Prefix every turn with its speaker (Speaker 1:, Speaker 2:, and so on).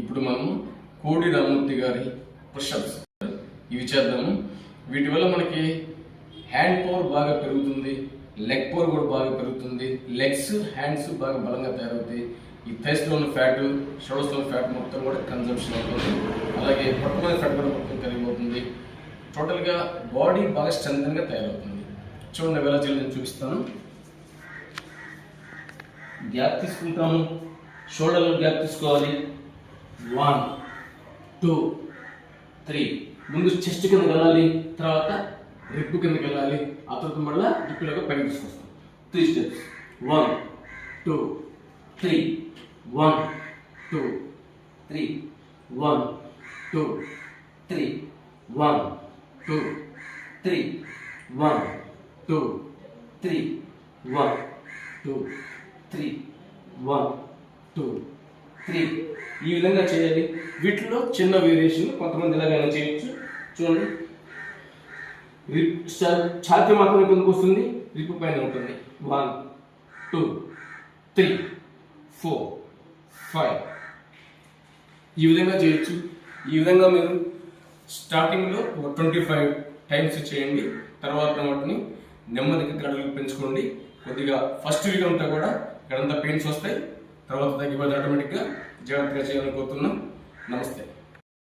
Speaker 1: ఇప్పుడు మనం కోడి రామూర్తి గారి పుషప్స్ ఇవి చేద్దాము. వీటి వల్ల మనకి హ్యాండ్ పవర్ బాగా పెరుగుతుంది, లెగ్ పవర్ కూడా బాగా పెరుగుతుంది, లెగ్స్ హ్యాండ్స్ బాగా బలంగా తయారవుతాయి. ఈ థైస్ లో ఉన్న ఫ్యాట్, షోల్డర్స్ లో ఉన్న ఫ్యాట్ మొత్తం కూడా కన్జంప్షన్ అవుతుంది. అలాగే పొట్ట మీద ఫ్యాట్ కూడా మొత్తం కరిగిపోతుంది. టోటల్ గా బాడీ బాగా స్ట్రెంగ్త్ గా తయారవుతుంది. చూడండి ఎలా చేయాలి నేను చూపిస్తాను. గ్యాప్ తీసుకుంటాము, షోల్డర్లో గ్యాప్ తీసుకోవాలి. 1 2 3 ముందు చెస్ట్ కిందకి వెళ్ళాలి, తర్వాత రిప్ కిందకి వెళ్ళాలి, ఆ తర్వాత మళ్ళీ రిప్లోకి పైకి తీసుకొస్తాం. 3 స్టెప్స్. 1 2 3 1 2 3 1 2 3 1 2 3 1 2 3 1 2 3 1 2 3 ఈ విధంగా చేయాలి. వీటిలో చిన్న వేరియేషన్ కొంతమంది ఇలాగైనా చేయొచ్చు. చూడండి, ఛాతీ మాత్రం కిందకు వస్తుంది, రిప్ పైన ఉంటుంది. 1 2 3 4 5 ఈ విధంగా చేయొచ్చు. ఈ విధంగా మీరు స్టార్టింగ్లో 25 టైమ్స్ చేయండి. తర్వాత వాటిని నెమ్మదిగా గడువులు పెంచుకోండి. కొద్దిగా ఫస్ట్ వీక్ అంతా కూడా ఇక్కడంతా పెయిన్స్ వస్తాయి, తర్వాత తగ్గిపోతే ఆటోమేటిక్గా జాగ్రత్తగా చేయాలని కోరుతున్నాం. నమస్తే.